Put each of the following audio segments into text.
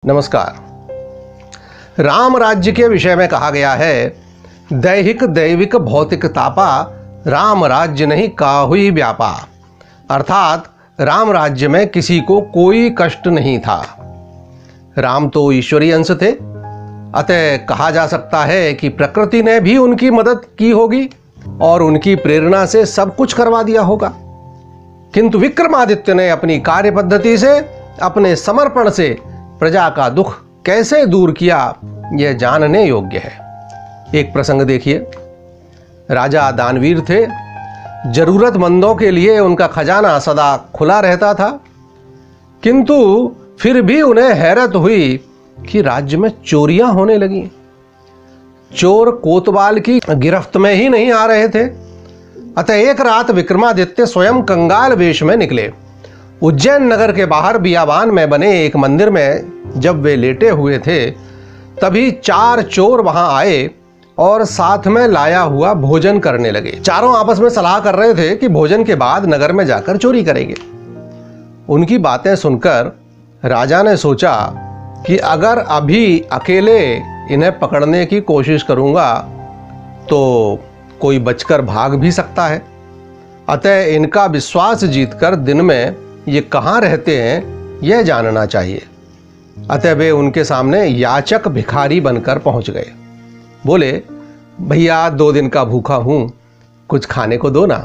नमस्कार। राम राज्य के विषय में कहा गया है, दैहिक दैविक भौतिक तापा, राम राज्य नहीं काहुई व्यापा। अर्थात राम राज्य में किसी को कोई कष्ट नहीं था। राम तो ईश्वरीय अंश थे, अतः कहा जा सकता है कि प्रकृति ने भी उनकी मदद की होगी और उनकी प्रेरणा से सब कुछ करवा दिया होगा। किंतु विक्रमादित्य ने अपनी कार्य पद्धति से, अपने समर्पण से प्रजा का दुख कैसे दूर किया, यह जानने योग्य है। एक प्रसंग देखिए। राजा दानवीर थे, जरूरतमंदों के लिए उनका खजाना सदा खुला रहता था, किंतु फिर भी उन्हें हैरत हुई कि राज्य में चोरियां होने लगी। चोर कोतवाल की गिरफ्त में ही नहीं आ रहे थे। अतः एक रात विक्रमादित्य स्वयं कंगाल वेश में निकले। उज्जैन नगर के बाहर बियाबान में बने एक मंदिर में जब वे लेटे हुए थे, तभी 4 चोर वहां आए और साथ में लाया हुआ भोजन करने लगे। चारों आपस में सलाह कर रहे थे कि भोजन के बाद नगर में जाकर चोरी करेंगे। उनकी बातें सुनकर राजा ने सोचा कि अगर अभी अकेले इन्हें पकड़ने की कोशिश करूंगा तो कोई बचकर भाग भी सकता है। अतः इनका विश्वास जीतकर दिन में ये कहाँ रहते हैं यह जानना चाहिए। अतः वे उनके सामने याचक भिखारी बनकर पहुंच गए। बोले, भैया 2 दिन का भूखा हूं, कुछ खाने को दो ना।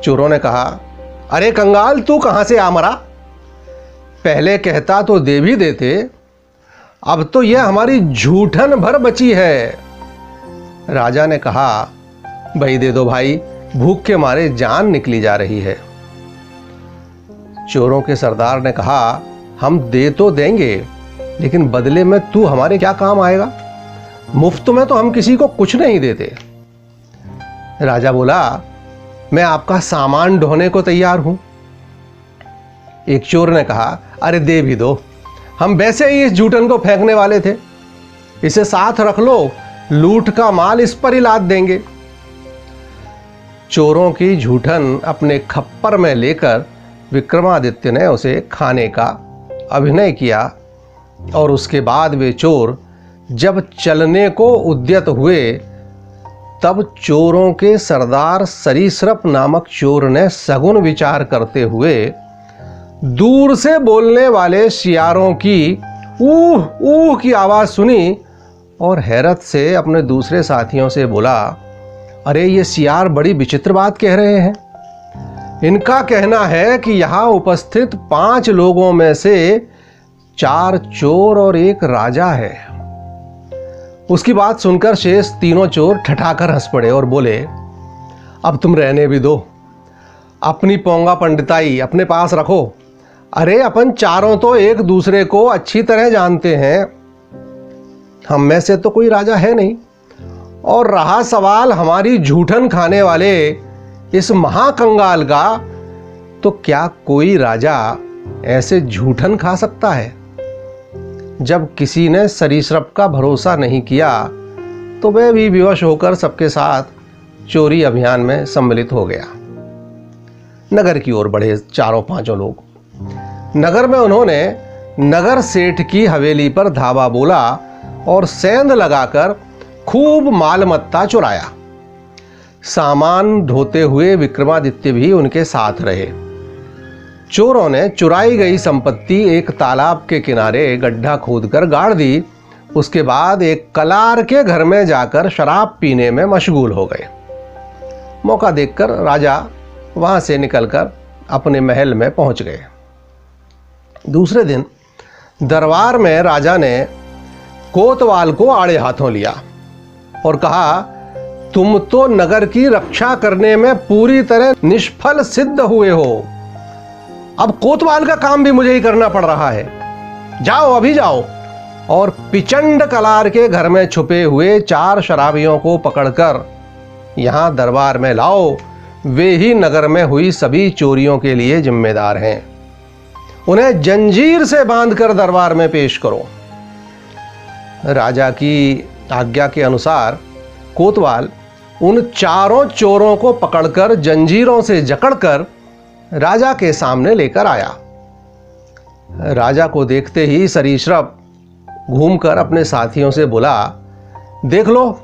चोरों ने कहा, अरे कंगाल, तू कहां से आ मरा? पहले कहता तो दे भी देते, अब तो यह हमारी झूठन भर बची है। राजा ने कहा, भाई दे दो भाई, भूख के मारे जान निकली जा रही है। चोरों के सरदार ने कहा, हम दे तो देंगे, लेकिन बदले में तू हमारे क्या काम आएगा? मुफ्त में तो हम किसी को कुछ नहीं देते। राजा बोला, मैं आपका सामान ढोने को तैयार हूं। एक चोर ने कहा, अरे दे भी दो, हम वैसे ही इस जूठन को फेंकने वाले थे, इसे साथ रख लो, लूट का माल इस पर ही लाद देंगे। चोरों की जूठन अपने खप्पर में लेकर विक्रमादित्य ने उसे खाने का अभिनय किया और उसके बाद वे चोर जब चलने को उद्यत हुए, तब चोरों के सरदार सरीसृप नामक चोर ने सगुन विचार करते हुए दूर से बोलने वाले शियारों की ऊह ऊह की आवाज सुनी और हैरत से अपने दूसरे साथियों से बोला, अरे ये शियार बड़ी विचित्र बात कह रहे हैं। इनका कहना है कि यहां उपस्थित 5 लोगों में से 4 चोर और 1 राजा है। उसकी बात सुनकर शेष 3 चोर ठठाकर हंस पड़े और बोले, अब तुम रहने भी दो, अपनी पोंगा पंडिताई अपने पास रखो। अरे अपन चारों तो एक दूसरे को अच्छी तरह जानते हैं, हम में से तो कोई राजा है नहीं। और रहा सवाल हमारी झूठन खाने वाले इस महाकंगाल का, तो क्या कोई राजा ऐसे झूठन खा सकता है? जब किसी ने सरीसृप का भरोसा नहीं किया तो वह भी विवश होकर सबके साथ चोरी अभियान में सम्मिलित हो गया। नगर की ओर बढ़े 4-5 लोग। नगर में उन्होंने नगर सेठ की हवेली पर धावा बोला और सेंध लगाकर खूब मालमत्ता चुराया। सामान ढोते हुए विक्रमादित्य भी उनके साथ रहे। चोरों ने चुराई गई संपत्ति एक तालाब के किनारे गड्ढा खोदकर गाड़ दी। उसके बाद एक कलार के घर में जाकर शराब पीने में मशगूल हो गए। मौका देखकर राजा वहां से निकलकर अपने महल में पहुंच गए। दूसरे दिन दरबार में राजा ने कोतवाल को आड़े हाथों लिया और कहा, तुम तो नगर की रक्षा करने में पूरी तरह निष्फल सिद्ध हुए हो। अब कोतवाल का काम भी मुझे ही करना पड़ रहा है। जाओ, अभी जाओ और पिचंड कलार के घर में छुपे हुए 4 शराबियों को पकड़कर यहां दरबार में लाओ। वे ही नगर में हुई सभी चोरियों के लिए जिम्मेदार हैं। उन्हें जंजीर से बांधकर दरबार में पेश करो। राजा की आज्ञा के अनुसार कोतवाल उन 4 चोरों को पकड़कर जंजीरों से जकड़कर राजा के सामने लेकर आया। राजा को देखते ही सरीसृप घूमकर अपने साथियों से बोला, देख लो,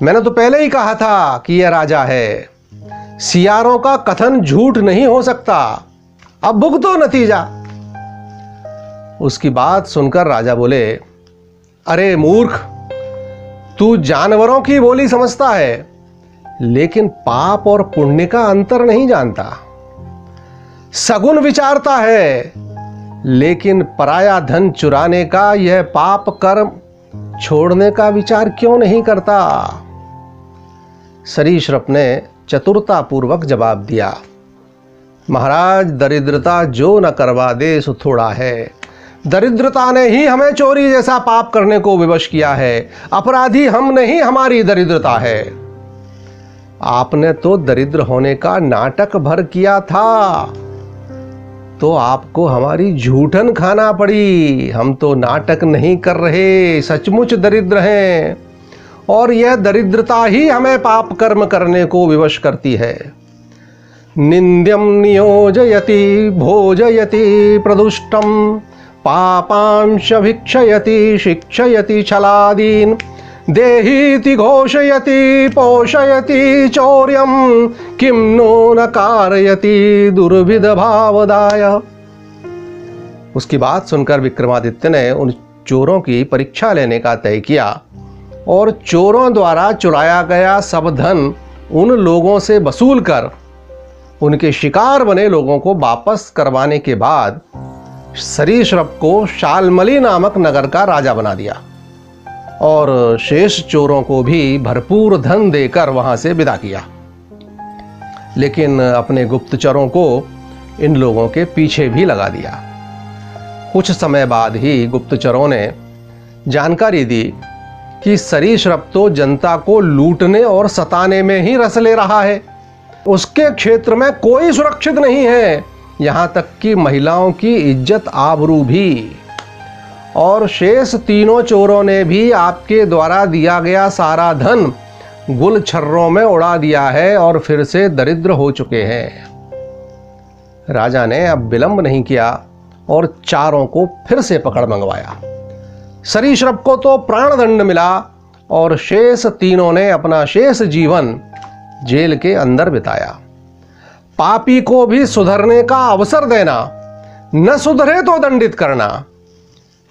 मैंने तो पहले ही कहा था कि यह राजा है। सियारों का कथन झूठ नहीं हो सकता। अब भुगतो नतीजा। उसकी बात सुनकर राजा बोले, अरे मूर्ख, तू जानवरों की बोली समझता है, लेकिन पाप और पुण्य का अंतर नहीं जानता। सगुन विचारता है, लेकिन पराया धन चुराने का, यह पाप कर्म छोड़ने का विचार क्यों नहीं करता? सरीसृप ने चतुरता पूर्वक जवाब दिया, महाराज, दरिद्रता जो न करवा दे सो थोड़ा है। दरिद्रता ने ही हमें चोरी जैसा पाप करने को विवश किया है। अपराधी हम नहीं, हमारी दरिद्रता है। आपने तो दरिद्र होने का नाटक भर किया था, तो आपको हमारी झूठन खाना पड़ी। हम तो नाटक नहीं कर रहे, सचमुच दरिद्र हैं, और यह दरिद्रता ही हमें पाप कर्म करने को विवश करती है। निंद्यम नियोजयति भोजयति प्रदुष्टम पापांश भिक्षयति शिक्षयति छलादीन देहीति घोषयति पोषयति चौर्यम किम नो न कारयति दुर्विध भावदाय। उसकी बात सुनकर विक्रमादित्य ने उन चोरों की परीक्षा लेने का तय किया और चोरों द्वारा चुराया गया सब धन उन लोगों से वसूल कर उनके शिकार बने लोगों को वापस करवाने के बाद सरीसृप को शाल्मली नामक नगर का राजा बना दिया और शेष चोरों को भी भरपूर धन देकर वहां से विदा किया। लेकिन अपने गुप्तचरों को इन लोगों के पीछे भी लगा दिया। कुछ समय बाद ही गुप्तचरों ने जानकारी दी कि सरीसृप तो जनता को लूटने और सताने में ही रस ले रहा है। उसके क्षेत्र में कोई सुरक्षित नहीं है, यहाँ तक कि महिलाओं की इज्जत आबरू भी। और शेष तीनों चोरों ने भी आपके द्वारा दिया गया सारा धन गुलछर्रों में उड़ा दिया है और फिर से दरिद्र हो चुके हैं। राजा ने अब विलंब नहीं किया और चारों को फिर से पकड़ मंगवाया। सरीसृप को तो प्राणदंड मिला और शेष तीनों ने अपना शेष जीवन जेल के अंदर बिताया। पापी को भी सुधरने का अवसर देना, न सुधरे तो दंडित करना,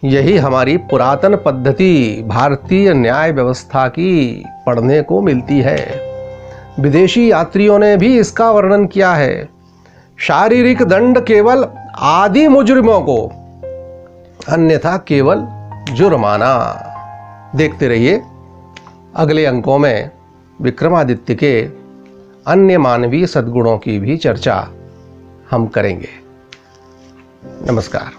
यही हमारी पुरातन पद्धति भारतीय न्याय व्यवस्था की पढ़ने को मिलती है। विदेशी यात्रियों ने भी इसका वर्णन किया है। शारीरिक दंड केवल आदि मुजरिमों को, अन्यथा केवल जुर्माना। देखते रहिए अगले अंकों में विक्रमादित्य के अन्य मानवीय सद्गुणों की भी चर्चा हम करेंगे। नमस्कार।